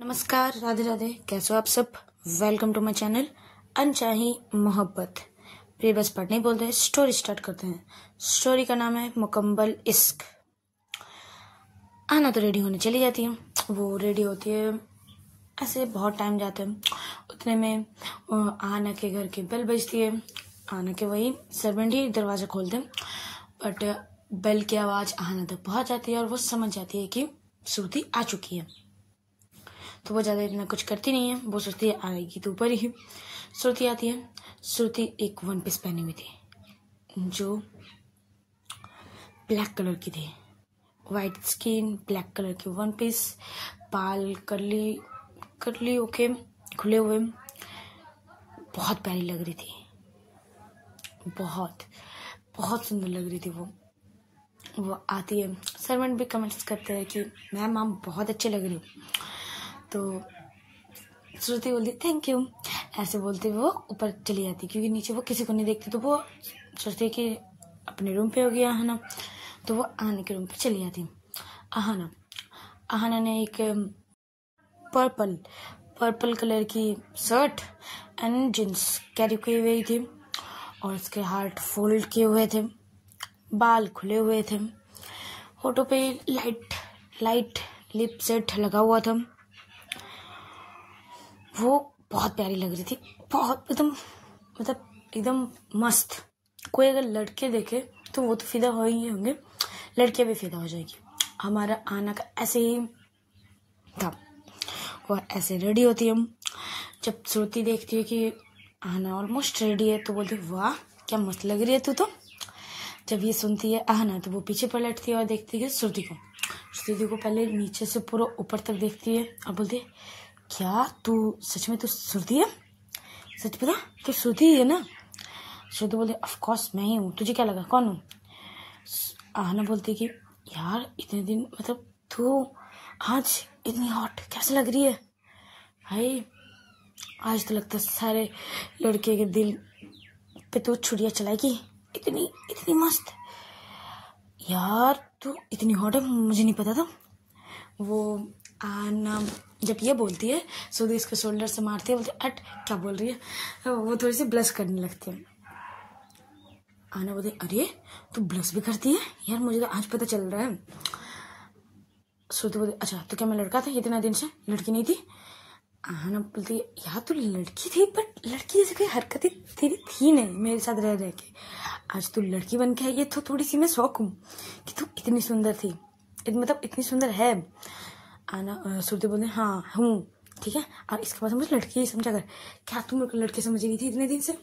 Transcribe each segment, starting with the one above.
नमस्कार, राधे राधे। कैसे हो आप सब? वेलकम टू माय चैनल अनचाही मोहब्बत। प्रिय बस पढ़ने बोलते हैं, स्टोरी स्टार्ट करते हैं। स्टोरी का नाम है मुकम्मल इश्क। आना तो रेडी होने चली जाती है। वो रेडी होती है, ऐसे बहुत टाइम जाता है। उतने में आना के घर की बेल बजती है। आना के वही सर्वेंट ही दरवाजा खोलते हैं, बट बेल की आवाज़ आना तक पहुंच जाती है और वो समझ जाती है कि श्रुति आ चुकी है। तो वो ज़्यादा इतना कुछ करती नहीं है। वो सोचती है आएगी तो ऊपर ही। श्रुति आती है। श्रुति एक वन पीस पहनी हुई थी जो ब्लैक कलर की थी। वाइट स्किन, ब्लैक कलर की वन पीस, बाल करली करली ओके खुले हुए, बहुत प्यारी लग रही थी। बहुत बहुत सुंदर लग रही थी वो आती है। सर्वेंट भी कमेंट्स करते हैं कि मैम आप बहुत अच्छे लग रही हो। तो श्रुति बोलती थैंक यू। ऐसे बोलते हुए वो ऊपर चली जाती, क्योंकि नीचे वो किसी को नहीं देखती। तो वो सोचती कि अपने रूम पे हो गया है ना, तो वो आहाना के रूम पे चली जाती। आहाना ने एक पर्पल कलर की शर्ट एंड जींस कैरी की हुई थी और उसके हार्ट फोल्ड किए हुए थे, बाल खुले हुए थे, होठों पे लाइट लिप सेट लगा हुआ था। वो बहुत प्यारी लग रही थी, बहुत एकदम मस्त। कोई अगर लड़के देखे तो वो तो फिदा हो ही होंगे, लड़कियां भी फिदा हो जाएगी। हमारा आना का ऐसे ही था। वो ऐसे रेडी होती है। जब श्रुति देखती है कि आना ऑलमोस्ट रेडी है तो बोलती वाह क्या मस्त लग रही है तू तो। जब ये सुनती है आना तो वो पीछे पलटती है और देखती है श्रुति को पहले नीचे से पूरा ऊपर तक देखती है और बोलती है क्या तू सच में तू श्रुति है? सच बता, तू श्रुति है ना? श्रुति बोलती ऑफ कोर्स मैं ही हूँ, तुझे क्या लगा कौन हूँ? आना बोलती कि यार इतने दिन तू आज इतनी हॉट कैसे लग रही है भाई। आज तो लगता है सारे लड़के के दिल पे तू छुरियां चलाएगी। इतनी मस्त यार, तू इतनी हॉट है, मुझे नहीं पता था। वो आना जब ये बोलती है श्रुति इसके शोल्डर से मारती है, बोलती है अट क्या बोल रही है। वो थोड़ी सी ब्लश करने लगती है। आना बोलती अरे तू ब्लश भी करती है यार, मुझे तो आज पता चल रहा है। श्रुति बोलती अच्छा तो क्या मैं लड़का था इतना दिन से, लड़की नहीं थी? आना बोलती यार तू लड़की थी, बट लड़की जैसे कोई हरकतें तेरी थी नहीं मेरे साथ रह के। आज तू लड़की बन के आई है तो थोड़ी सी मैं शौक हूँ कि तू इतनी सुंदर थी, इतनी सुंदर है। आना श्रुति बोलते हाँ हूँ ठीक है, और इसके बाद मुझे लड़की ही समझा कर। क्या तुम मेरे को लड़की समझ रही थी इतने दिन से?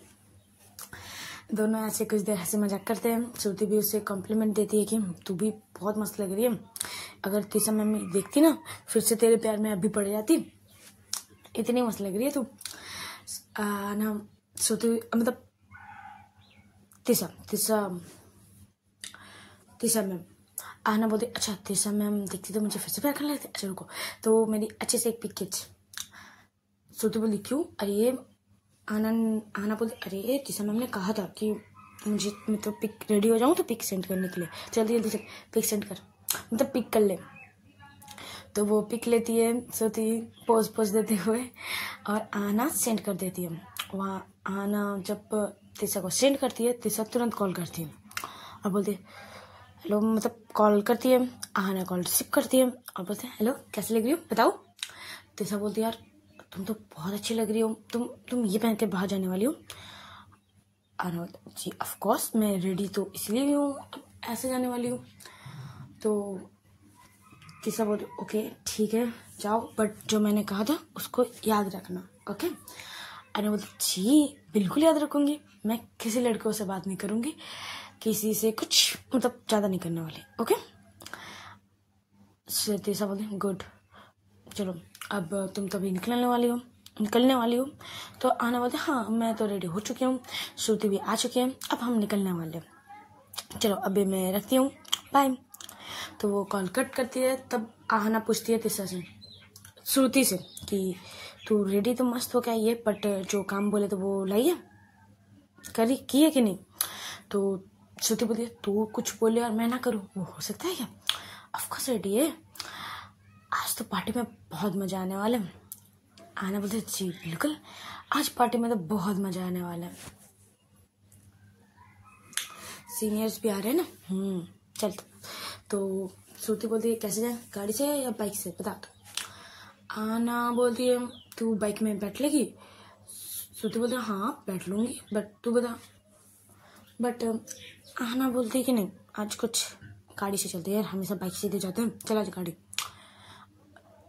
दोनों ऐसे कुछ देर हंसी मजाक करते हैं। श्रुति भी उसे कॉम्प्लीमेंट देती है कि तू भी बहुत मस्त लग रही है, अगर तीसरा मैम देखती ना फिर से तेरे प्यार में अभी पड़ जाती, इतनी मस्त लग रही है तू। ना श्रुति तीसरा मैम आना बोलती अच्छा तीसरा मैम देखती तो मुझे फिर से प्यार करने लगती। अच्छा रुको, तो मेरी अच्छे से एक पिक खींच। श्रुति बोली क्यों? अरे आना बोलती अरे तीसरा मैम ने कहा था कि मुझे पिक रेडी हो जाऊँ तो पिक सेंड करने के लिए, जल्दी से पिक सेंड कर, पिक कर ले। तो वो पिक लेती है श्रुति पोज देते हुए और आना सेंड कर देती है। वहाँ आना जब तीसरा को सेंड करती है, तीसरा तुरंत कॉल करती है और बोलती है हेलो, कॉल करती है। आना कॉल रिसीव करती है और बोलते हैं हेलो कैसे लग रही हो बताओ। तीसरा बोलती है यार तुम तो बहुत अच्छी लग रही हो, तुम ये पहन के बाहर जाने वाली हो? आना बोलता जी ऑफ कोर्स मैं रेडी तो इसलिए हूँ, ऐसे जाने वाली हूँ। तो तीसरा बोलते ओके ठीक है जाओ, बट जो मैंने कहा था उसको याद रखना ओके। आना बोलती जी बिल्कुल याद रखूंगी, मैं किसी लड़कों से बात नहीं करूंगी, किसी से कुछ ज़्यादा नहीं करने वाली ओके। तीसरा बोलते गुड, चलो अब तुम तो अभी निकलने वाली हो। तो आना बोलते हाँ मैं तो रेडी हो चुकी हूँ, श्रुति भी आ चुकी है, अब हम निकलने वाले हैं, चलो अभी मैं रखती हूँ बाय। तो वो कॉल कट करती है। तब आना पूछती है तीसरा से श्रुति से कि तू रेडी तो मस्त हो क्या ये, बट जो काम बोले तो वो लाई है की है कि नहीं? तो श्रुति बोलती है तू कुछ बोले और मैं ना करूँ वो हो सकता है क्या? ऑफकोर्स रेडी है। आज तो पार्टी में बहुत मजा आने वाला है। आना बोलते जी बिल्कुल, आज पार्टी में तो बहुत मजा आने वाला है। सीनियर्स भी आ रहे हैं ना। चल तो श्रुति बोलती है कैसे जाए, गाड़ी से या बाइक से बता दो। आना बोलती है तू बाइक में बैठ लेगी। श्रुति बोलती है हाँ बैठ लूंगी, बट तू बता। बट आना बोलती है कि नहीं आज कुछ गाड़ी से चलते हैं यार, हमेशा बाइक से जाते हैं, चला जा गाड़ी।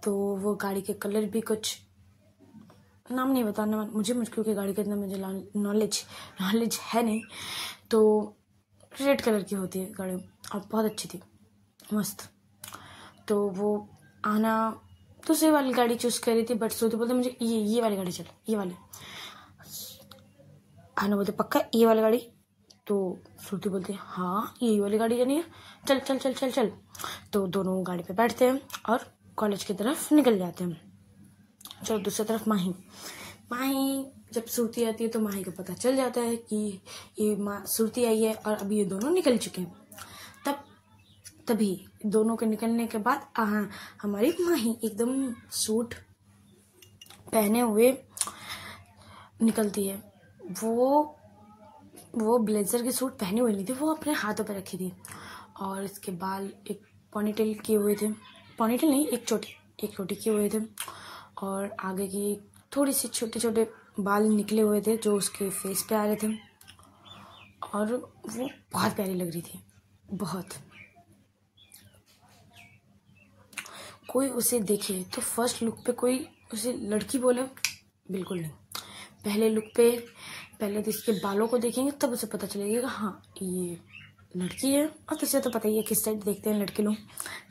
तो वो गाड़ी के कलर भी कुछ नाम नहीं बताना मुझे क्योंकि गाड़ी का इतना मुझे नॉलेज है नहीं। तो रेड कलर की होती है गाड़ी और बहुत अच्छी थी, मस्त। तो वो आना दूसरी वाली गाड़ी चूज कर रही थी, बट श्रुति बोलते मुझे ये वाली गाड़ी चल, ये वाली। आना बोलते पक्का ये वाली गाड़ी। तो श्रुति बोलती है हाँ यही वाली गाड़ी जानी है, चल चल चल चल चल। तो दोनों गाड़ी पे बैठते हैं और कॉलेज की तरफ निकल जाते हैं। चलो दूसरी तरफ माही जब श्रुति आती है तो माही को पता चल जाता है कि ये श्रुति आई है और अभी ये दोनों निकल चुके हैं। तभी दोनों के निकलने के बाद हमारी माही एकदम सूट पहने हुए निकलती है। वो ब्लेजर के सूट पहने हुए नहीं थे, वो अपने हाथों पर रखी थी और इसके बाल एक पोनीटेल किए हुए थे, पोनीटेल नहीं एक चोटी किए हुए थे और आगे की थोड़ी सी छोटे छोटे बाल निकले हुए थे जो उसके फेस पे आ रहे थे और वो बहुत प्यारी लग रही थी, बहुत। कोई उसे देखे तो फर्स्ट लुक पे कोई उसे लड़की बोले बिल्कुल नहीं। पहले तो इसके बालों को देखेंगे तब उसे पता चलेगा हाँ ये लड़की है। और तुझे तो पता ही है किस साइड देखते हैं लड़के लोग,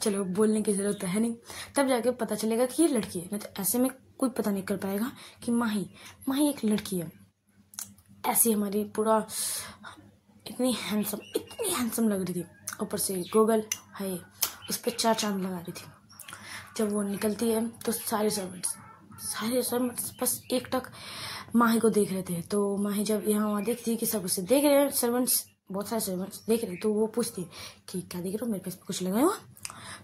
चलो बोलने की जरूरत है नहीं, तब जाके पता चलेगा कि ये लड़की है। नहीं तो ऐसे में कोई पता नहीं कर पाएगा कि माही एक लड़की है। ऐसी हमारी पूरा इतनी हैंडसम लग रही थी, ऊपर से गूगल है उस पर 4 चांद लगा रही थी। जब वो निकलती है तो सारे सर्वेंट्स बस एक टक माही को देख रहे थे। तो माही जब यहाँ वहाँ देखती है कि सब उसे देख रहे हैं, बहुत सारे सर्वेंट्स देख रहे हैं, तो वो पूछती है कि क्या देख रहे हो, मेरे फेस पे कुछ लगाए हो।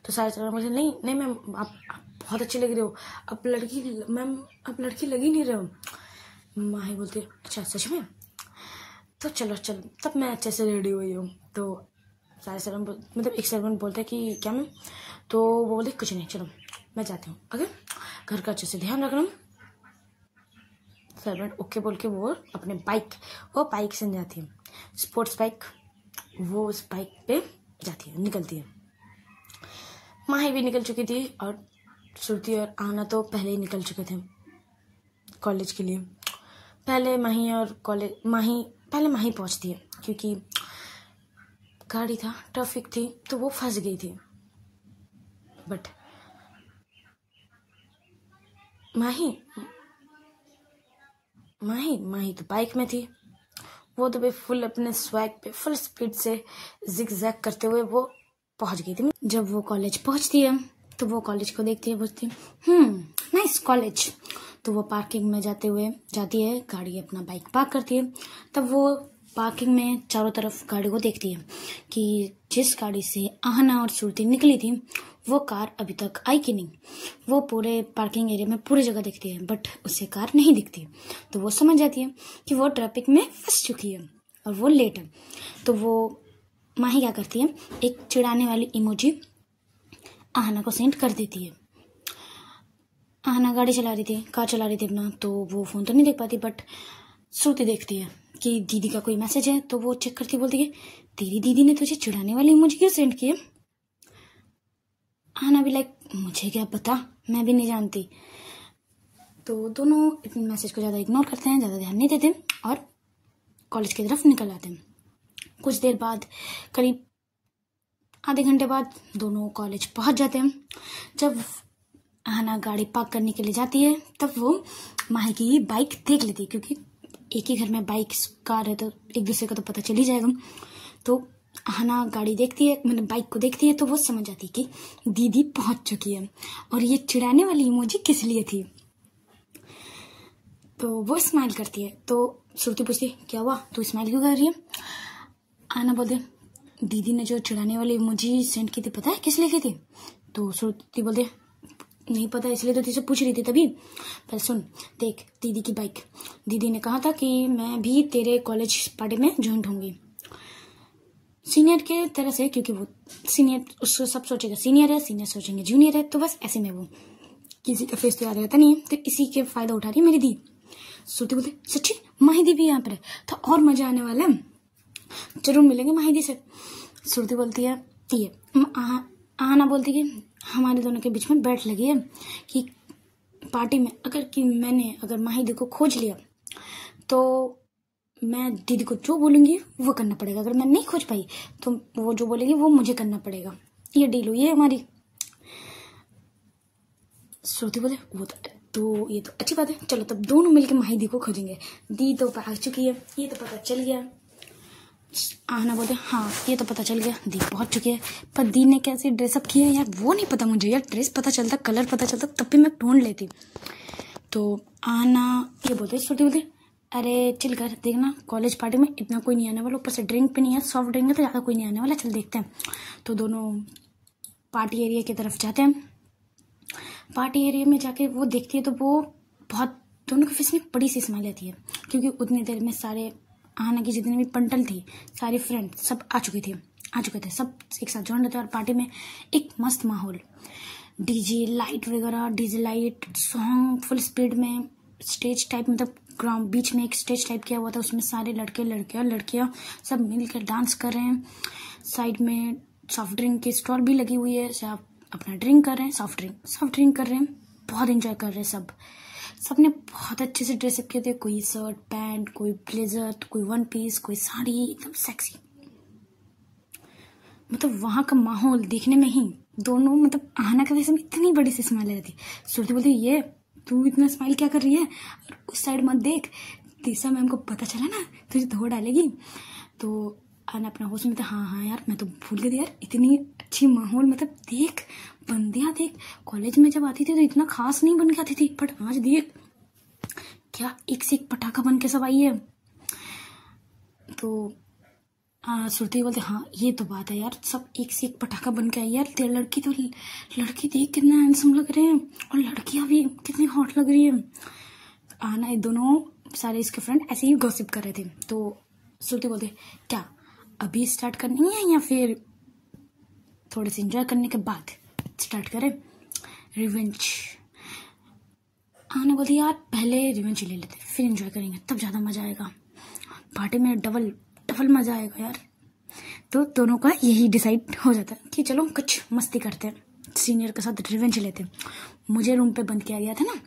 तो सारे सर्वेंट बोलते नहीं मैम आप बहुत अच्छी लग रही हो, अब लड़की लग ही नहीं रहे हो। माही बोलती है अच्छा सच में, तो चलो तब मैं अच्छे से रेडी हुई हूँ। तो सारे सर्वेंट एक सर्वेंट बोलता है कि क्या मैम, तो वो बोलते कुछ नहीं चलो मैं जाती हूँ, ओके घर का अच्छे से ध्यान रखना। सर्वेंट ओके बोल के वो अपने बाइक से जाती है, स्पोर्ट्स बाइक, वो उस बाइक पे जाती है, निकलती है। माही भी निकल चुकी थी और श्रुति और आना तो पहले ही निकल चुके थे कॉलेज के लिए। पहले माही पहुंचती है क्योंकि गाड़ी था, ट्रैफिक थी तो वो फंस गई थी। बट माही तो बाइक में थी, वो तो फुल अपने स्वैग पे फुल स्पीड से जिग-जैग करते हुए वो पहुंच गई थी। जब वो कॉलेज पहुंचती है तो वो कॉलेज को देखती है, बोलती है नाइस कॉलेज। तो वो पार्किंग में जाती है, गाड़ी अपना बाइक पार्क करती है। तब वो पार्किंग में चारों तरफ गाड़ी को देखती है कि जिस गाड़ी से आहना और श्रुति निकली थी वो कार अभी तक आई कि नहीं। वो पूरे पार्किंग एरिया में पूरी जगह देखती है बट उसे कार नहीं दिखती। तो वो समझ जाती है कि वो ट्रैफिक में फंस चुकी है और वो लेट है। तो वो माही क्या करती है, एक चिढ़ाने वाली इमोजी आहना को सेंड कर देती है। आहना कार चला रही थी अपना, तो वो फोन तो नहीं देख पाती बट श्रुति देखती है कि दीदी का कोई मैसेज है। तो वो चेक करती, बोलती है तेरी दीदी ने तुझे चिढ़ाने वाली इमोजी क्यों सेंड किया। आहना भी मुझे क्या पता, मैं भी नहीं जानती। तो दोनों इतने मैसेज को ज़्यादा इग्नोर करते हैं, ज़्यादा ध्यान नहीं देते और कॉलेज की तरफ निकल आते हैं। कुछ देर बाद, करीब आधे घंटे बाद दोनों कॉलेज पहुंच जाते हैं। जब आहना गाड़ी पार्क करने के लिए जाती है तब वो माही की बाइक देख लेती है, क्योंकि एक ही घर में बाइक कार है तो एक दूसरे का तो पता चल ही जाएगा। तो आहना गाड़ी देखती है, बाइक को देखती है तो वो समझ जाती है कि दीदी पहुंच चुकी है और ये चिढ़ाने वाली इमोजी किस लिए थी। तो वो स्माइल करती है। तो श्रुति पूछती है क्या हुआ, तू स्माइल क्यों कर रही है। आहना बोलते दीदी ने जो चिढ़ाने वाली इमोजी सेंड की थी पता है किस लिए की थी। तो श्रुति बोलते नहीं पता इसलिए तो तुझसे पूछ रही थी तभी। पर सुन देख, दीदी की बाइक, दीदी ने कहा था कि मैं भी तेरे कॉलेज पार्टी में ज्वाइन होंगी सीनियर के तरह से, क्योंकि वो सीनियर, उसको सब सोचेगा सीनियर है, सीनियर सोचेंगे जूनियर है, तो बस ऐसे में वो किसी का फेस तो याद रहता नहीं है, तो इसी के फायदा उठा रही है मेरी दी। श्रुति बोलती सच्ची माही दी भी यहाँ पर है तो और मजा आने वाला है, जरूर मिलेंगे माही दी से। श्रुति बोलती है ये आना बोलती कि हमारे दोनों के बीच में बैठ लगी है कि पार्टी में मैंने अगर माही दी को खोज लिया तो मैं दीदी को जो बोलूंगी वो करना पड़ेगा, अगर मैं नहीं खोज पाई तो वो जो बोलेगी वो मुझे करना पड़ेगा, ये डील हुई है हमारी। श्रुति बोले वो तो ये तो अच्छी बात है, चलो तब दोनों मिलकर माही दी को खोजेंगे, दी तो आ चुकी है, ये तो पता चल गया। आना बोलते हाँ ये तो पता चल गया, दी पहुंच चुकी है, पर दी ने कैसे ड्रेसअप किया यार वो नहीं पता मुझे, यार ड्रेस पता चलता, कलर पता चलता तब भी मैं ढूंढ लेती। तो आना ये बोलते, श्रुति बोलते अरे चिल कर, देखना कॉलेज पार्टी में इतना कोई नहीं आने वाला, ऊपर से ड्रिंक पे नहीं है, सॉफ्ट ड्रिंक है तो ज़्यादा कोई नहीं आने वाला, चल देखते हैं। तो दोनों पार्टी एरिया की तरफ जाते हैं। पार्टी एरिया में जाके वो देखती है तो वो बहुत, दोनों के फेस में बड़ी सी स्माइल आती है, क्योंकि उतनी देर में सारे आना की जितनी भी पंटल थी, सारी फ्रेंड सब आ चुके थे, सब एक साथ ज्वाइन रहते। और पार्टी में एक मस्त माहौल, डीजे लाइट वगैरह, DJ light song full speed में, स्टेज टाइप, मतलब ग्राउंड बीच में एक स्टेज टाइप किया हुआ था, उसमें सारे लड़के लड़कियां सब मिलकर डांस कर रहे हैं। साइड में सॉफ्ट ड्रिंक की स्टॉल भी लगी हुई है, सब अपना ड्रिंक कर रहे हैं, सॉफ्ट ड्रिंक कर रहे हैं, बहुत एंजॉय कर रहे हैं सब। सबने बहुत अच्छे से ड्रेसअप किए थे, कोई शर्ट पैंट, कोई ब्लेजर, कोई वन पीस, कोई साड़ी, एकदम सेक्सी। मतलब वहां का माहौल देखने में ही दोनों, मतलब आना के वजह से इतनी बड़ी सी स्माइल आ रही थी। श्रुति बोलती ये तू इतना स्माइल क्या कर रही है, और उस साइड मत देख, तीसरा मैम को पता चला ना तुझे धो डालेगी। तो आना अपना होश में था, हाँ यार मैं तो भूल गई थी यार, इतनी अच्छी माहौल, मतलब देख बंदियां देख, कॉलेज में जब आती थी तो इतना खास नहीं बन के आती थी, बट आज देख क्या एक से एक पटाखा बन के सब आई है। तो श्रुति बोलते हाँ ये तो बात है यार, सब एक से एक पटाखा बन के आई यार, तेरे लड़की देख कितना हैंडसम लग रहे हैं, और लड़कियां भी कितनी हॉट लग रही है। आना ये दोनों सारे इसके फ्रेंड ऐसे ही गॉसिप कर रहे थे। तो श्रुति बोलते क्या अभी स्टार्ट करनी है या फिर थोड़े से एंजॉय करने के बाद स्टार्ट करें रिवेंज। आना बोलती यार पहले रिवेंज ले लेते फिर एंजॉय करेंगे, तब ज़्यादा मज़ा आएगा, पार्टी में डबल मज़ा आएगा यार। तो दोनों का यही डिसाइड हो जाता है कि चलो कुछ मस्ती करते हैं, सीनियर के साथ रिवेंज लेते हैं। मुझे रूम पे बंद किया गया था ना,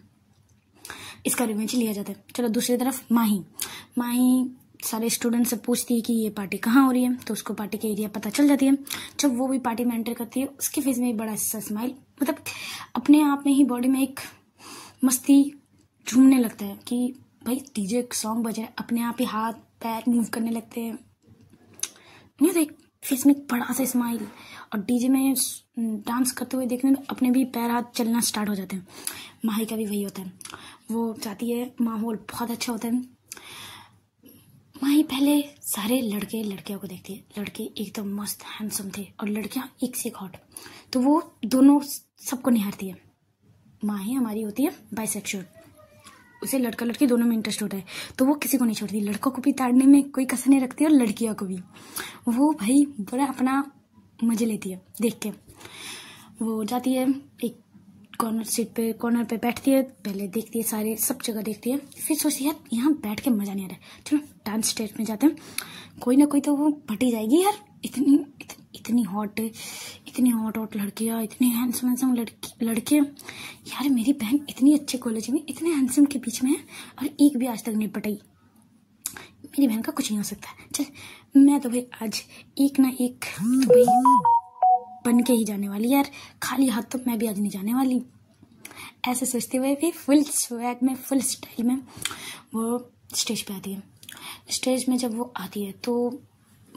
इसका रिवेंज लिया जाता है। चलो दूसरी तरफ माही सारे स्टूडेंट से पूछती है कि ये पार्टी कहाँ हो रही है, तो उसको पार्टी के एरिया पता चल जाती है। जब वो भी पार्टी में एंटर करती है, उसके फेस में एक बड़ा सा स्माइल, मतलब अपने आप में ही बॉडी में एक मस्ती झूमने लगता है कि भाई डीजे सॉन्ग बज रहा है, अपने आप ही हाथ पैर मूव करने लगते हैं, नहीं तो एक फेस में बड़ा सा स्माइल। और डीजे में डांस करते हुए देखने में अपने भी पैर हाथ चलना स्टार्ट हो जाते हैं। माही का भी वही होता है, वो चाहती है माहौल बहुत अच्छा होता है। माही पहले सारे लड़के लड़कियों को देखती है, लड़के एकदम मस्त हैंडसम थे और लड़कियां एक से एक हॉट, तो वो दोनों सबको निहारती है। माही हमारी होती है बाइसेक्सुअल, उसे लड़का लड़की दोनों में इंटरेस्ट होता है, तो वो किसी को नहीं छोड़ती, लड़कों को भी ताड़ने में कोई कसर नहीं रखती और लड़कियों को भी। वो भाई बड़ा अपना मजे लेती है देख के। वो जाती है एक कॉर्नर पे बैठती है, पहले देखती है सारे सब जगह देखती है, फिर सोचती है यार यहाँ बैठ के मजा नहीं आ रहा है, चलो डांस स्टेज में जाते हैं, कोई ना कोई तो वो भटी जाएगी यार, इतनी हॉट लड़कियां, इतनी हैंडसम लड़के यार, मेरी बहन इतनी अच्छे कॉलेज में इतने हैंडसम के बीच में है और एक भी आज तक नहीं पटाई, मेरी बहन का कुछ नहीं हो सकता, चल मैं तो भाई आज एक ना एक तो भाई बन के ही जाने वाली यार, खाली हाथ तो मैं भी आज नहीं जाने वाली। ऐसे सोचते हुए भी फुल स्वैग में फुल स्टाइल में वो स्टेज पे आती है। स्टेज में जब वो आती है तो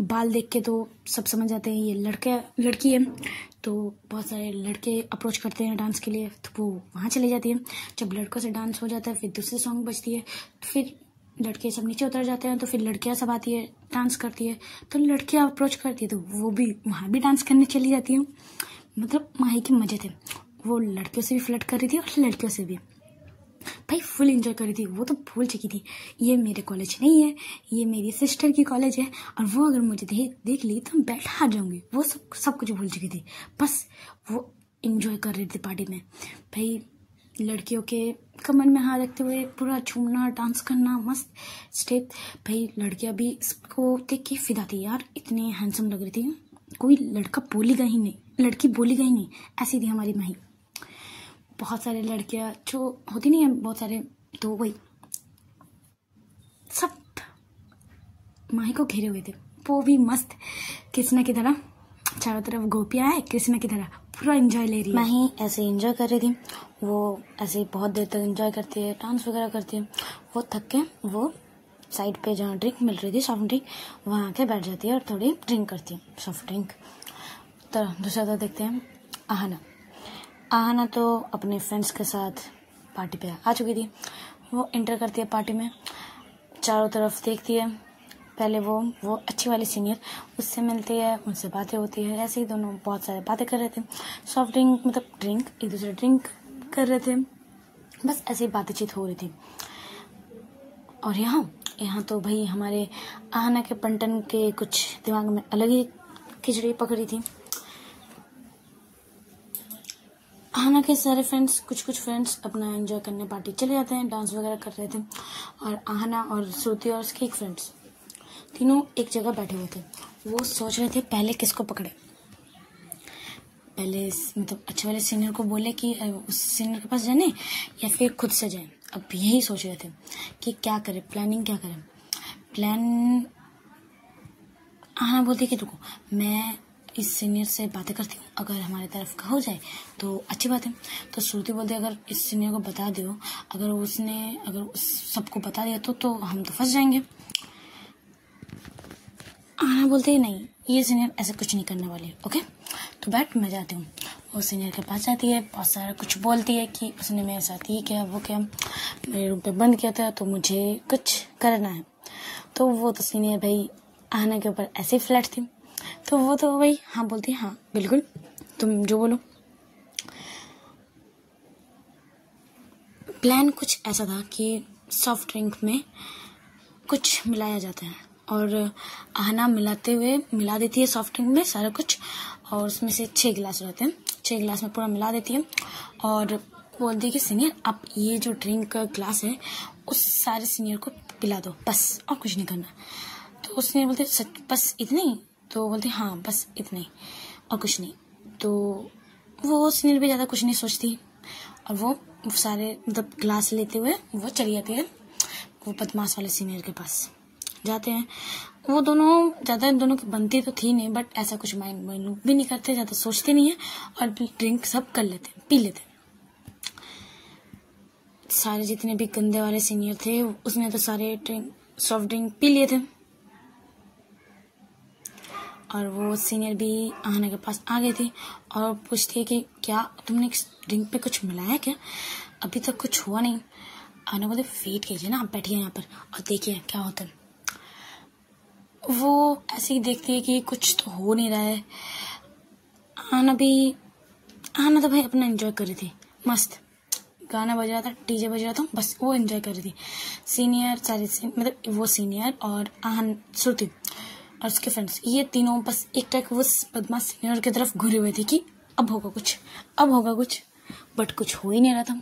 बाल देख के तो सब समझ जाते हैं ये लड़की है, तो बहुत सारे लड़के अप्रोच करते हैं डांस के लिए, तो वो वहाँ चली जाती है। जब लड़कों से डांस हो जाता है फिर दूसरी सॉन्ग बजती है, तो फिर लड़के सब नीचे उतर जाते हैं, तो फिर लड़कियां सब आती है डांस करती है, तो लड़कियां अप्रोच करती है तो वो भी वहाँ भी डांस करने चली जाती है। मतलब माही के मजे थे। वो लड़कियों से भी फ्लर्ट कर रही थी और लड़कियों से भी भाई फुल एंजॉय कर रही थी। वो तो भूल चुकी थी ये मेरे कॉलेज नहीं है, ये मेरी सिस्टर की कॉलेज है, और वो अगर मुझे देख ली तो मैं बैठा जाऊंगी। वो सब कुछ भूल चुकी थी, बस वो एंजॉय कर रही थी पार्टी में। भाई लड़कियों के कमर में हाथ रखते हुए पूरा झूमना, डांस करना, मस्त स्टेप। भाई लड़कियां भी इसको देख के फिदा थी यार, इतनी हैंडसम लग रही थी। कोई लड़का बोलेगा ही नहीं, लड़की बोलेगा ही नहीं, ऐसी थी हमारी माही। बहुत सारे लड़कियां जो होती नहीं है, बहुत सारे, तो वही सब माही को घेरे हुए थे। वो भी मस्त कृष्णा की तरह, चारों तरफ गोपियां है, कृष्णा की तरह पूरा एंजॉय ले रही है। माही ऐसे एंजॉय कर रही थी। वो ऐसे बहुत देर तक एंजॉय करती है, डांस वगैरह करती है। वो थक के वो साइड पे जहाँ ड्रिंक मिल रही थी, सॉफ्ट ड्रिंक, वहाँ आके बैठ जाती है और थोड़ी ड्रिंक करती है, सॉफ्ट ड्रिंक। तो दूसरा तो देखते हैं आहना तो अपने फ्रेंड्स के साथ पार्टी पे आ चुकी थी। वो एंटर करती है पार्टी में, चारों तरफ देखती है। पहले वो अच्छी वाली सीनियर, उससे मिलती है, उनसे बातें होती है। ऐसे ही दोनों बहुत सारे बातें कर रहे थे, सॉफ्ट ड्रिंक मतलब ड्रिंक, एक दूसरे ड्रिंक कर रहे थे, बस ऐसे ही बातचीत हो रही थी। और यहाँ तो भाई हमारे आहना के पंटन के कुछ दिमाग में अलग ही खिचड़ी पकड़ी थी। आहना के सारे फ्रेंड्स, कुछ फ्रेंड्स अपना एंजॉय करने पार्टी चले जाते हैं, डांस वगैरह कर रहे थे। और आहना और श्रुति और उसके एक फ्रेंड्स तीनों एक जगह बैठे हुए थे। वो सोच रहे थे पहले किसको पकड़े, पहले मतलब अच्छे वाले सीनियर को बोले कि उस सीनियर के पास जाने या फिर खुद से जाए। अब यही सोच रहे थे कि क्या करें, प्लानिंग क्या करें। प्लान आहना बोलती है कि रुको, मैं इस सीनियर से बातें करती हूँ, अगर हमारे तरफ का हो जाए तो अच्छी बात है। तो श्रुति बोलती है अगर इस सीनियर को बता दो, अगर उस सबको बता दिया तो हम तो फंस जाएंगे। आहना बोलती है नहीं, ये सीनियर ऐसा कुछ नहीं करने वाले, ओके तो बैठ, मैं जाती हूँ। वो सीनियर के पास जाती है, बहुत सारा कुछ बोलती है कि उसने मेरे साथ ये किया, वो किया, मेरे रूम पे बंद किया था, तो मुझे कुछ करना है। तो वो तो सीनियर भाई आहना के ऊपर ऐसे ही फ्लैट थी। तो वो तो भाई हाँ बोलती है, हाँ बिल्कुल तुम जो बोलो। प्लान कुछ ऐसा था कि सॉफ्ट ड्रिंक में कुछ मिलाया जाता है और आहना मिला देती है सॉफ्ट ड्रिंक में सारा कुछ, और उसमें से 6 गिलास रहते हैं, 6 गिलास में पूरा मिला देती है और बोलती है कि सीनियर आप ये जो ड्रिंक का ग्लास है उस सारे सीनियर को पिला दो, बस और कुछ नहीं करना। तो उस सीनियर बोलते सच बस इतना ही? तो बोलते हाँ बस इतना ही और कुछ नहीं। तो वो सीनियर भी ज़्यादा कुछ नहीं सोचती और वो सारे मतलब ग्लास लेते हुए वो चली जाती है वो बदमाश वाले सीनियर के पास। जाते हैं वो दोनों, ज़्यादा दोनों की बनती तो थी नहीं, बट ऐसा कुछ माइंड भी नहीं करते, ज़्यादा सोचते नहीं है और ड्रिंक सब कर लेते, पी लेते। सारे जितने भी गंदे वाले सीनियर थे उसने तो सारे सॉफ्ट ड्रिंक पी लिए थे और वो सीनियर भी आहना के पास आ गई थी और पूछती है कि क्या तुमने ड्रिंक पे कुछ मिलाया क्या, अभी तक कुछ हुआ नहीं। आहना बोलते वेट कीजिए ना, आप बैठिए यहाँ पर और देखिए क्या होता है। वो ऐसे ही देखती है कि कुछ तो हो नहीं रहा है। आहना तो भाई अपना एंजॉय कर रही थी, मस्त गाना बज रहा था, डीजे बज रहा था, बस वो एंजॉय कर रही थी। सीनियर मतलब वो सीनियर और श्रुति और उसके फ्रेंड्स, ये तीनों बस एक टक वो बदमाश सीनियर की तरफ घुरे हुए थे कि अब होगा कुछ, बट कुछ हो ही नहीं रहा था।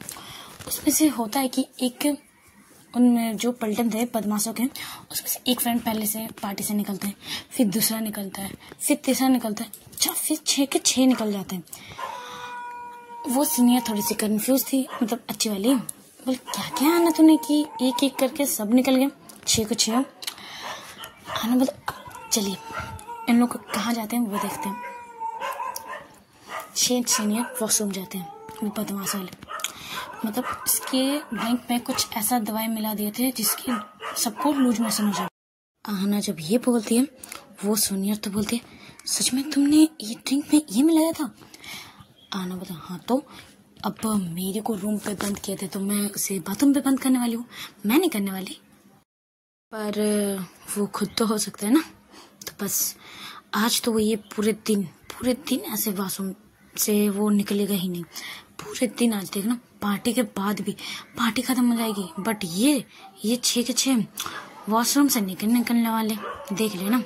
उसमें से होता है कि एक उनमें जो पलटन थे बदमाशों के, उसमें से एक फ्रेंड पहले से पार्टी से निकलते हैं, फिर दूसरा निकलता है, फिर तीसरा निकलता है, अच्छा फिर 6 के 6 निकल जाते हैं। वो सीनियर थोड़ी सी कंफ्यूज थी, मतलब अच्छी वाली, बोले क्या क्या आना तूने कि एक एक करके सब निकल गए, 6 को 6। आना बोला चलिए इन लोग कहाँ जाते हैं वो देखते हैं। 6 सीनियर वॉशरूम जाते हैं, वो बदमाश वाले, मतलब इसके ड्रिंक में कुछ ऐसा दवाई मिला दिए थे जिसकी सबको लूज मोशन हो जाए। आहना जब ये बोलती है वो सीनियर तो बोलती है सच में तुमने ये ड्रिंक में ये मिलाया था। आहना बोलता हाँ, तो अब मेरे को रूम पे बंद किए थे तो मैं उसे बाथरूम पे बंद करने वाली हूँ, मैं नहीं करने वाली। पर वो खुद तो हो सकता है ना। तो बस आज तो वो ये पूरे दिन ऐसे वॉशरूम से वो निकलेगा ही नहीं, पूरे दिन आज देखना, पार्टी के बाद भी पार्टी खत्म हो जाएगी, बट ये 6 के 6 वॉशरूम से निकलने वाले, देख लेना।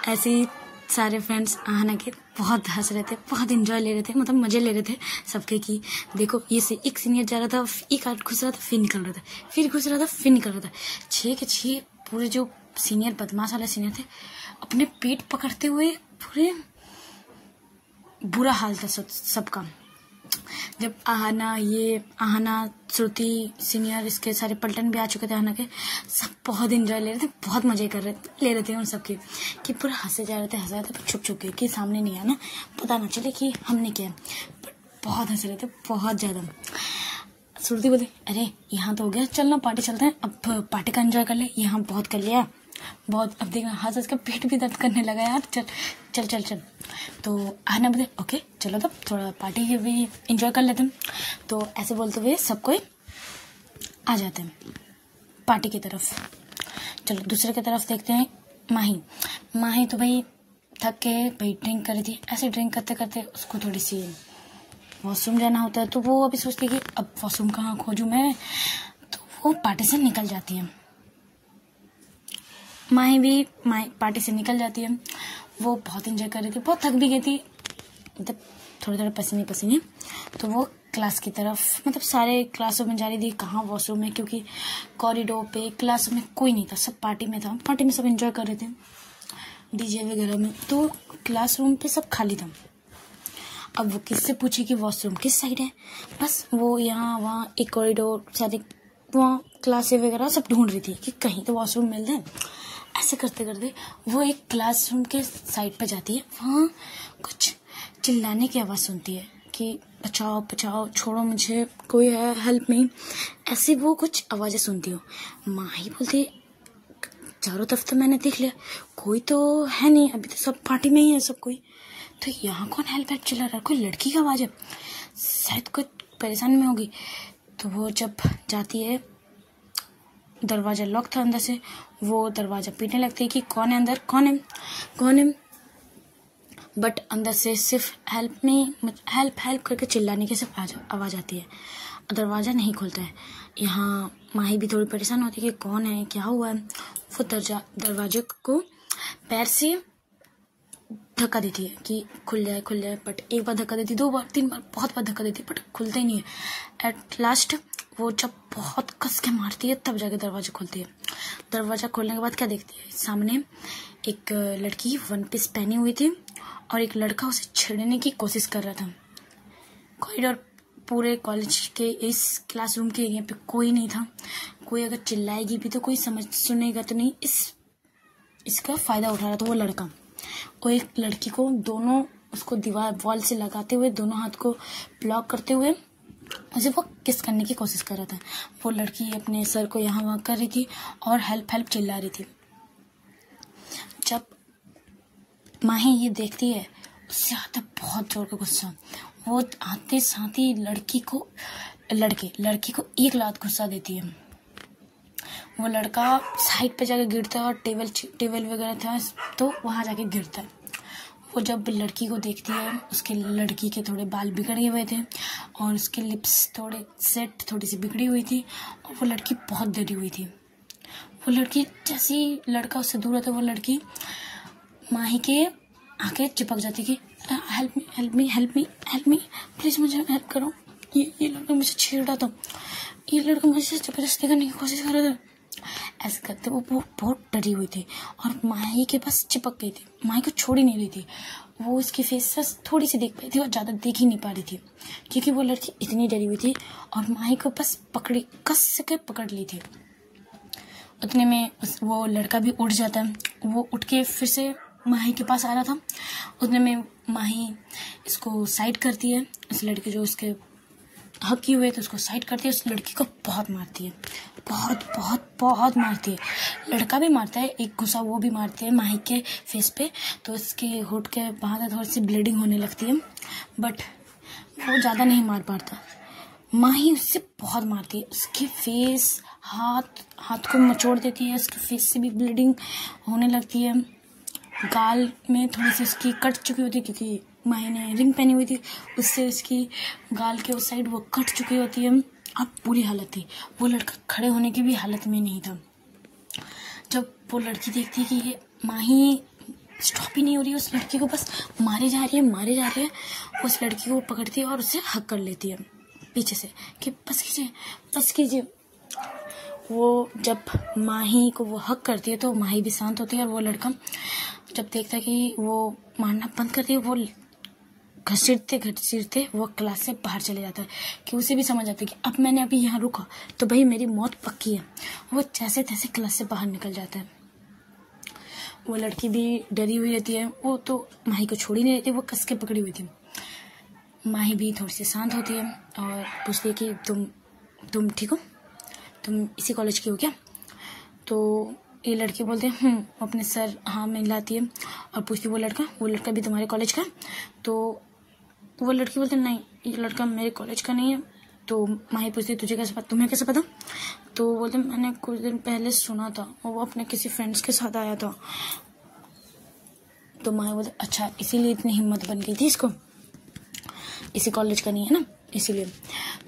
ऐसे ही सारे फ्रेंड्स आना के बहुत हंस रहे थे, बहुत एंजॉय ले रहे थे, मतलब मजे ले रहे थे सबके की। देखो ये से एक सीनियर जा रहा था, एक आठ घुस रहा था, फिर निकल रहा था, फिर घुस रहा था, फिर निकल रहा था। 6 के 6 पूरे जो सीनियर बदमाश वाले सीनियर थे, अपने पेट पकड़ते हुए पूरे बुरा हाल था सबका। जब आहना श्रुति सीनियर, इसके सारे पलटन भी आ चुके थे आहना के, सब बहुत एंजॉय ले रहे थे, बहुत मजे ले रहे थे उन सबके, कि पूरा हंसे जा रहे थे छुप छुप के, कि सामने नहीं आना, पता ना चले कि हमने क्या। बहुत हंस रहे थे, बहुत ज्यादा। श्रुति बोलती, अरे यहाँ तो हो गया, चल ना पार्टी चलते हैं, अब पार्टी का एंजॉय कर ले, यहाँ बहुत कर लिया बहुत, अब देखना हंस का पेट भी दर्द करने लगा यार, चल चल चल चल। तो आहना बोले ओके चलो, तब थोड़ा पार्टी के भी एंजॉय कर लेते हैं। तो ऐसे बोलते हुए सब कोई आ जाते हैं पार्टी की तरफ। चलो दूसरे की तरफ देखते हैं। माही तो भाई थक के भाई ड्रिंक कर रही थी। ऐसे ड्रिंक करते करते उसको थोड़ी सी वॉशरूम जाना होता है, तो वो अभी सोचती है कि अब वॉशरूम कहाँ खोजूं मैं, तो वो पार्टी से निकल जाती है। माही पार्टी से निकल जाती है। वो बहुत एंजॉय कर रही थी, बहुत थक भी गई थी, मतलब थोड़े पसीने। तो वो क्लास की तरफ, मतलब सारे क्लासों में जा रही थी, कहाँ वॉशरूम में, क्योंकि कॉरिडोर पे क्लास में कोई नहीं था, सब पार्टी में था। पार्टी में सब एंजॉय कर रहे थे डीजे वगैरह में, तो क्लासरूम पे सब खाली था। अब वो किससे पूछे कि वॉशरूम किस साइड है, बस वो यहाँ वहाँ एक कॉरिडोर सारे वहाँ क्लासें वगैरह सब ढूंढ रही थी कि कहीं तो वॉशरूम मिल जाए। ऐसे करते करते वो एक क्लासरूम के साइड पे जाती है। वहाँ कुछ चिल्लाने की आवाज़ सुनती है कि बचाओ बचाओ, छोड़ो मुझे, कोई है, हेल्प मी। ऐसी वो कुछ आवाज़ें सुनती हो। माही बोलती चारों तरफ तो मैंने देख लिया, कोई तो है नहीं, अभी तो सब पार्टी में ही है सब कोई, तो यहाँ कौन हेल्प चिल्ला रहा है, कोई लड़की की आवाज़ है, शायद कोई परेशान में होगी। तो वो जब जाती है, दरवाजा लॉक था अंदर से, वो दरवाजा पीटने लगती है कि कौन है अंदर, कौन है। बट अंदर से सिर्फ हेल्प करके चिल्लाने की सिर्फ आवाज आती है, दरवाजा नहीं खुलता है। यहाँ माही भी थोड़ी परेशान होती है कि कौन है, क्या हुआ है। वो दरवाजे को पैर से धक्का देती है कि खुल जाए, बट एक बार धक्का देती, 2 बार 3 बार, बहुत बार धक्का देती, बट खुलता ही नहीं है। एट लास्ट वो जब बहुत कस के मारती है, तब जाके दरवाजा खुलती है। दरवाजा खोलने के बाद क्या देखती है, सामने एक लड़की 1 पीस पहनी हुई थी और एक लड़का उसे छेड़ने की कोशिश कर रहा था। कॉरिडोर पूरे कॉलेज के इस क्लासरूम के एरिया पे कोई नहीं था, कोई अगर चिल्लाएगी भी तो कोई सुनेगा तो नहीं, इसका फायदा उठा रहा था वो लड़का। वो एक लड़की को उसको दीवार वॉल से लगाते हुए, दोनों हाथ को ब्लॉक करते हुए उसे वो किस करने की कोशिश कर रहा था। वो लड़की अपने सर को यहाँ वहाँ कर रही थी और हेल्प चिल्ला रही थी। जब माही ये देखती है, उससे आता बहुत जोर का गुस्सा। वो आते साथ ही लड़की को एक लात गुस्सा देती है। वो लड़का साइड पे जाके गिरता है और टेबल वगैरह था तो वहां जाके गिरता है। वो जब लड़की को देखती है, उसके लड़की के थोड़े बाल बिगड़े हुए थे और उसके लिप्स थोड़ी सी बिगड़ी हुई थी और वो लड़की बहुत डरी हुई थी। वो लड़की जैसे ही लड़का उससे दूर होता, वो लड़की माही के आके चिपक जाती कि हेल्प मी प्लीज मुझे हेल्प करो, ये लड़का मुझे छेड़ रहा था, ये लड़का मुझे जबरदस्ती करने की कोशिश कर रहा था। ऐसे करते वो बहुत डरी हुई थी और माही के पास चिपक गई थी, माही को छोड़ ही नहीं रही थी। वो उसकी फेस से थोड़ी सी देख पाई थी और ज्यादा देख ही नहीं पा रही थी, क्योंकि वो लड़की इतनी डरी हुई थी और माही को बस कस के पकड़ ली थी। उतने में वो लड़का भी उठ जाता है, वो उठ के फिर से माही के पास आ रहा था। उतने में माही इसको साइड करती है, इस लड़के जो उसके हक किए हुए थे उसको साइड करती है। उस लड़की को बहुत मारती है, बहुत मारती है। लड़का भी मारता है, एक गुस्सा वो भी मारते हैं माही के फेस पे, तो इसके होठ के वहाँ थोड़ी सी ब्लीडिंग होने लगती है, बट वो ज़्यादा नहीं मार पाता। माही उससे बहुत मारती है, उसके फेस हाथ को मचोड़ देती है, उसके फेस से भी ब्लीडिंग होने लगती है। गाल में थोड़ी सी उसकी कट चुकी होती है, क्योंकि माही ने रिंग पहनी हुई थी, उससे उसकी गाल के उस साइड वो कट चुकी होती है। अब बुरी हालत थी, वो लड़का खड़े होने की भी हालत में नहीं था। जब वो लड़की देखती है कि ये माही स्टॉप ही नहीं हो रही है, उस लड़की को बस मारे जा रही है, उस लड़की को पकड़ती है और उससे हक कर लेती है पीछे से कि बस कीजिए। वो जब माही को वो हक करती है तो माही भी शांत होती है, और वो लड़का जब देखता है कि वो मारना बंद करती है, वो घसीटते वो क्लास से बाहर चले जाता है कि उसे भी समझ आता है कि अब मैंने अभी यहाँ रुका तो भाई मेरी मौत पक्की है। वो जैसे तैसे क्लास से बाहर निकल जाता है। वो लड़की भी डरी हुई रहती है, वो तो माही को छोड़ ही नहीं रहती, वो कस के पकड़ी हुई थी। माही भी थोड़ी सी शांत होती है और पूछती है कि तुम ठीक हो, तुम इसी कॉलेज की हो क्या? तो ये लड़की बोलते हैं अपने सर हाँ में लाती है और पूछती वो लड़का भी तुम्हारे कॉलेज का? तो वो लड़की बोलते नहीं, ये लड़का मेरे कॉलेज का नहीं है। तो माही पूछती तुम्हें कैसे पता? तो बोलते मैंने कुछ दिन पहले सुना था और वो अपने किसी फ्रेंड्स के साथ आया था। तो माही बोलते अच्छा, इसीलिए इतनी हिम्मत बन गई थी इसको, इसी कॉलेज का नहीं है ना, इसीलिए।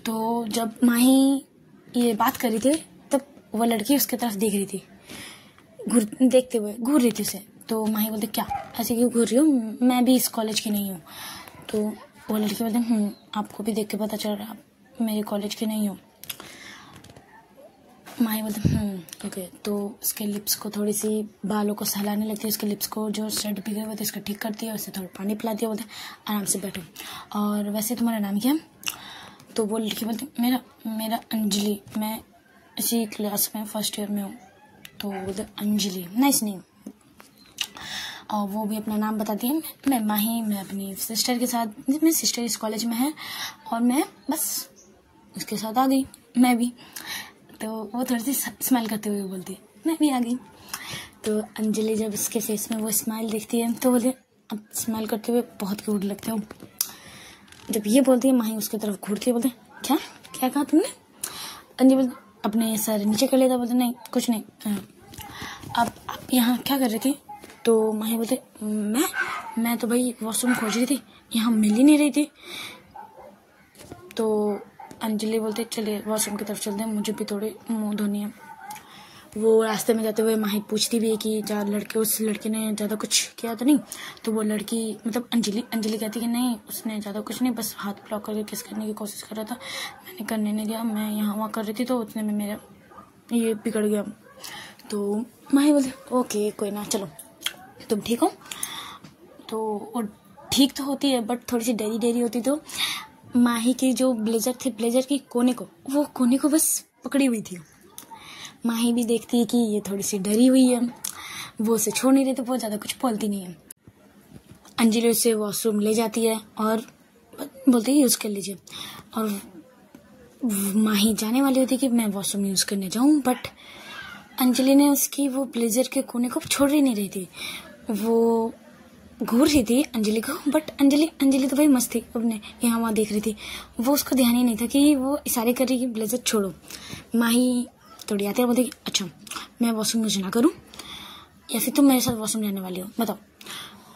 तो जब माही ये बात कर रही थी तब वो लड़की उसके तरफ देख रही थी, देखते हुए घूर रही थी उसे। तो माही बोलते क्या ऐसे क्यों घूर रही हो, मैं भी इस कॉलेज की नहीं हूँ। तो वो लड़की बोलते आपको भी देख के पता चल रहा है आप मेरे कॉलेज की नहीं हो। माही बोलते ओके। तो उसके लिप्स को थोड़ी सी बालों को सहलाने लगती है, उसके लिप्स को जो शर्ट बिगड़े हुए थे उसको ठीक करती है, उससे थोड़ा पानी पिलाती है, बोलते आराम से बैठो और वैसे तुम्हारा नाम क्या है? तो वो लड़की बोलती मेरा अंजलि, मैं इसी क्लास में फर्स्ट ईयर में हूँ। तो बोलते अंजलि नाइस नेम। और वो भी अपना नाम बताती है, मैं माही, मैं अपनी सिस्टर के साथ, मेरी सिस्टर इस कॉलेज में है और मैं बस उसके साथ आ गई मैं भी। तो वो थोड़ी सी स्माइल करते हुए बोलती है मैं भी आ गई। तो अंजलि जब उसके फेस में वो स्माइल देखती है तो बोलती अब स्माइल करते हुए बहुत क्यूट लगते हो। जब ये बोलती है माही उसकी तरफ घूरती है, बोलते क्या कहा तुमने? अंजलि बोलती अपने सर नीचे कर लेता, बोलते नहीं कुछ नहीं। अब आप यहाँ क्या कर रही थी? तो माही बोलते मैं तो भाई वॉशरूम खोज रही थी, यहाँ मिल ही नहीं रही थी। तो अंजलि बोलते चलिए वॉशरूम की तरफ चलते हैं, मुझे भी थोड़े मुंह धोनी है। वो रास्ते में जाते हुए माही पूछती भी है कि उस लड़के ने ज़्यादा कुछ किया तो नहीं? तो वो लड़की मतलब अंजलि कहती कि नहीं उसने ज़्यादा कुछ नहीं, बस हाथ ब्लॉक करके किस करने की कोशिश कर रहा था, मैंने करने नहीं दिया, मैं यहाँ वहाँ कर रही थी तो उतने में मेरा ये बिगड़ गया। तो माही बोलते ओके कोई ना, चलो तुम ठीक हो? तो वो ठीक तो होती है बट थोड़ी सी डरी होती। तो माही की जो ब्लेजर थी, ब्लेजर की कोने को बस पकड़ी हुई थी। माही भी देखती है कि ये थोड़ी सी डरी हुई है, वो उसे छोड़ नहीं रही तो बहुत ज़्यादा कुछ बोलती नहीं है। अंजलि उसे वॉशरूम ले जाती है और बोलती है यूज़ कर लीजिए। और माही जाने वाली होती है कि मैं वॉशरूम यूज़ करने जाऊँ, बट अंजलि ने उसकी वो ब्लेजर के कोने को छोड़ ही नहीं रही थी। वो घूर रही थी अंजलि को, बट अंजलि तो भाई मस्त थी, अपने यहाँ वहाँ देख रही थी, वो उसको ध्यान ही नहीं था कि वो इशारे कर रही कि ब्लेजर छोड़ो। माही थोड़ी आती है, बोलती कि अच्छा मैं वॉशरूम यूज ना करूँ या फिर तुम मेरे साथ वॉशरूम जाने वाली हो, बताओ।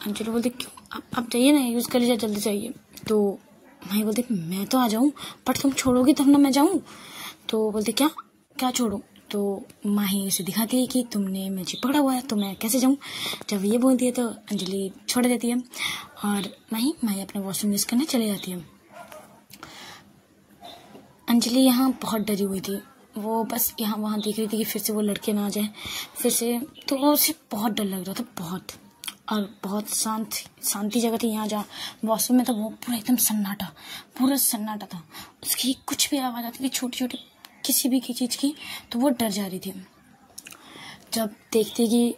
अंजलि बोलती क्यों, आप जाइए ना, यूज़ कर लीजिए, जल्दी जाइए। तो माही बोलती मैं तो आ जाऊँ बट तुम छोड़ोगी तब ना मैं जाऊँ। तो बोलते क्या छोड़ो? तो माही उसे दिखाती है कि तुमने मुझे पकड़ा हुआ है तो मैं कैसे जाऊँ। जब ये बोलती है तो अंजलि छोड़ देती है और माही अपना वॉशरूम यूज़ करने चले जाती है। अंजलि यहाँ बहुत डरी हुई थी, वो बस यहाँ वहाँ देख रही थी कि फिर से वो लड़के ना आ जाए फिर से। तो वो उसे बहुत डर लग रहा था, बहुत, और बहुत शांति जगह थी यहाँ जहाँ वॉशरूम में था वो पूरा एकदम सन्नाटा था। उसकी कुछ भी आवाज़ आती थी छोटी छोटी किसी भी की चीज़ की तो वो डर जा रही थी। जब देखती कि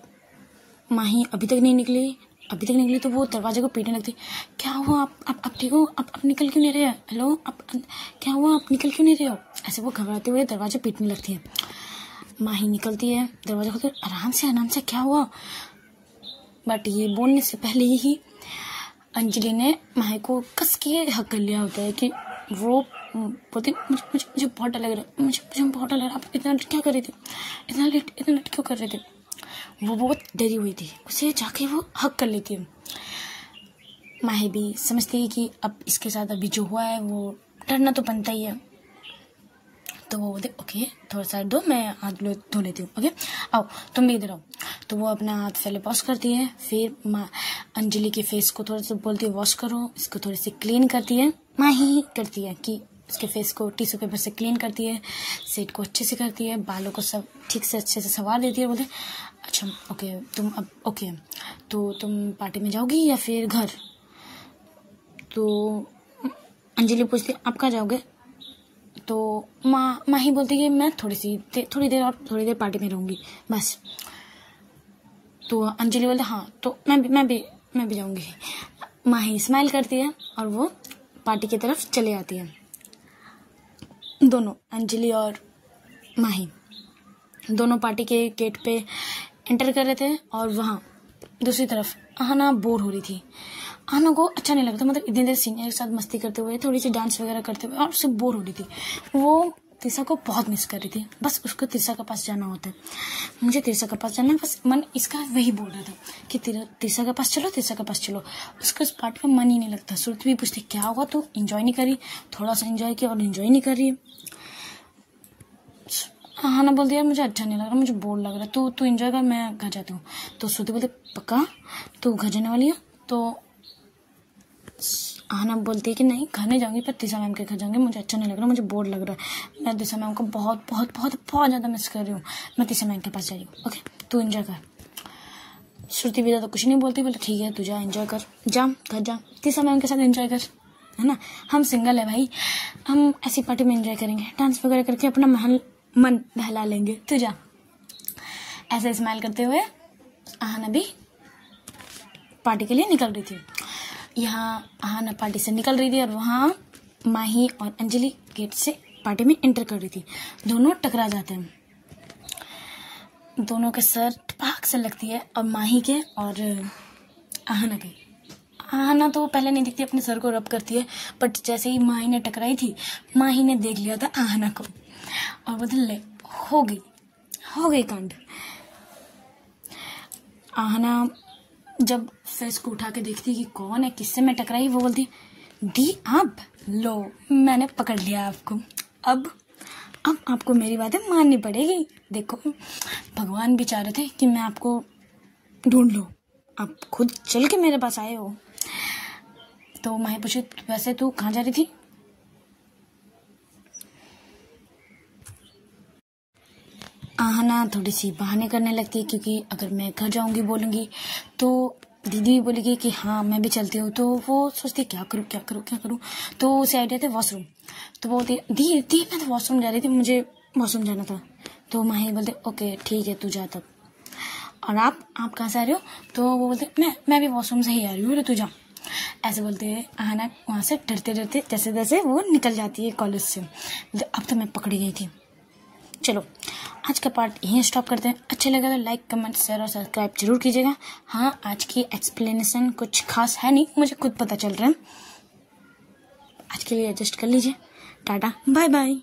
माही अभी तक नहीं निकली तो वो दरवाजे को पीटने लगती, क्या हुआ आप ठीक हो, आप निकल क्यों नहीं रहे? हेलो आप क्या हुआ, आप निकल क्यों नहीं रहे हो? ऐसे वो घबराते हुए दरवाजा पीटने लगती है। माही निकलती है, दरवाजा खोलते आराम से क्या हुआ, बट ये बोलने से पहले ही अंजलि ने माही को कस के हक कर लिया होता है कि वो बोलती मुझे बहुत डर लग रहा है, मुझे बहुत डर लग रहा है, आप इतना लेट क्या कर रहे थे, इतना लेट क्यों कर रहे थे? वो बहुत डरी हुई थी, उसे जाके वो हक कर लेती है। माही भी समझती है कि अब इसके साथ अभी जो हुआ है वो डरना तो बनता ही है। तो वो बोलते ओके थोड़ा सा दो, मैं हाथ धो लेती हूँ, ओके आओ तुम भी इधर आओ। तो वो अपना हाथ पहले वॉश करती है, फिर अंजलि के फेस को थोड़ा सा बोलती है वॉश करो, इसको थोड़ी सी क्लीन करती है। माही करती है कि उसके फेस को टिश्यू पेपर से क्लीन करती है, सेट को अच्छे से करती है, बालों को सब ठीक से अच्छे से संवार देती है। बोलते अच्छा ओके तुम अब ओके तो तुम पार्टी में जाओगी या फिर घर? तो अंजलि पूछती है आप कहाँ जाओगे? तो माही बोलती है मैं थोड़ी देर पार्टी में रहूँगी बस। तो अंजलि बोलती हाँ तो मैं भी जाऊँगी। माही स्माइल करती है और वो पार्टी की तरफ चले आती है। दोनों अंजलि और माही दोनों पार्टी के गेट पे एंटर कर रहे थे और वहाँ दूसरी तरफ आहना बोर हो रही थी। आहना को अच्छा नहीं लगता, मतलब इतनी देर सीनियर के साथ मस्ती करते हुए, थोड़ी सी डांस वगैरह करते हुए, और उससे बोर हो रही थी। वो तिरसा को बहुत मिस कर रही थी, बस उसको तिरसा के पास जाना होता है। मुझे तिरसा के पास जाना है, बस मन इसका वही बोल रहा था कि तिरसा के पास चलो, तिरसा के पास चलो। उसका इस पार्टी का मन ही नहीं लगता। श्रुति भी पूछती क्या होगा, तू एंजॉय नहीं करी? थोड़ा सा एंजॉय किया और एंजॉय नहीं कर रही है। आहना बोलती है मुझे अच्छा नहीं लग रहा, मुझे बोर लग रहा है, तू एंजॉय कर, मैं घर जाती हूँ। तो श्रुति बोलती पक्का तू घर जाने वाली है? तो आहना बोलती है कि नहीं घर नहीं जाऊंगी, पर तिरसा मैम के घर जाऊंगी, मुझे अच्छा नहीं लग रहा, मुझे बोर लग रहा है, मैं तिरसा मैम को बहुत बहुत बहुत बहुत ज़्यादा मिस कर रही हूँ, मैं तिरसा मैम के पास जा रही हूँ, ओके तू एंजॉय कर। श्रुति भी ज़्यादा कुछ नहीं बोलती, बोले ठीक है तू जा एंजॉय कर, जा घर जा, तिरसा मैम के साथ एंजॉय कर, है ना, हम सिंगल है भाई, हम ऐसी पार्टी में एंजॉय करेंगे, डांस वगैरह करके अपना मन बहला लेंगे, तू जा। ऐसे स्माइल करते हुए आहना भी पार्टी के लिए निकल रही थी। यहाँ आहना पार्टी से निकल रही थी और वहाँ माही और अंजलि गेट से पार्टी में एंटर कर रही थी। दोनों टकरा जाते हैं, दोनों के सर टपाक से लगती है, और माही के और आहना के। आहना तो पहले नहीं दिखती, अपने सर को रब करती है, बट जैसे ही माही ने टकराई थी, माही ने देख लिया था आहना को और बदल ले हो गई कांड। आहना जब फेस को उठा के देखती कि कौन है, किससे मैं टकराई, वो बोलती दी अब लो मैंने पकड़ लिया आपको, अब आपको मेरी बातें माननी पड़ेगी। देखो भगवान भी चाह रहे थे कि मैं आपको ढूंढ लो, आप खुद चल के मेरे पास आए हो। तो माही पूछी वैसे तू कहाँ जा रही थी? आहना थोड़ी सी बहाने करने लगती है, क्योंकि अगर मैं घर जाऊंगी बोलूंगी तो दीदी भी बोलेगी कि हाँ मैं भी चलती हूँ, तो वो सोचती क्या करूँ। तो उसे आइडिया थे वॉशरूम, तो वो बोलती दी मैं तो वॉशरूम जा रही थी, मुझे वॉशरूम जाना था। तो माही बोलते ओके ठीक है तू जा तब, और आप कहाँ से आ रहे हो? तो वो बोलते मैं भी वॉशरूम से ही आ रही हूँ, तू जा। ऐसे बोलते हैं आहना वहाँ से डरते जैसे वो निकल जाती है कॉलेज से। अब तो मैं पकड़ी गई थी। चलो आज का पार्ट यहीं स्टॉप करते हैं। अच्छा लगा तो लाइक कमेंट शेयर और सब्सक्राइब जरूर कीजिएगा। हाँ आज की एक्सप्लेनेशन कुछ खास है नहीं, मुझे खुद पता चल रहा है, आज के लिए एडजस्ट कर लीजिए। Tata bye bye.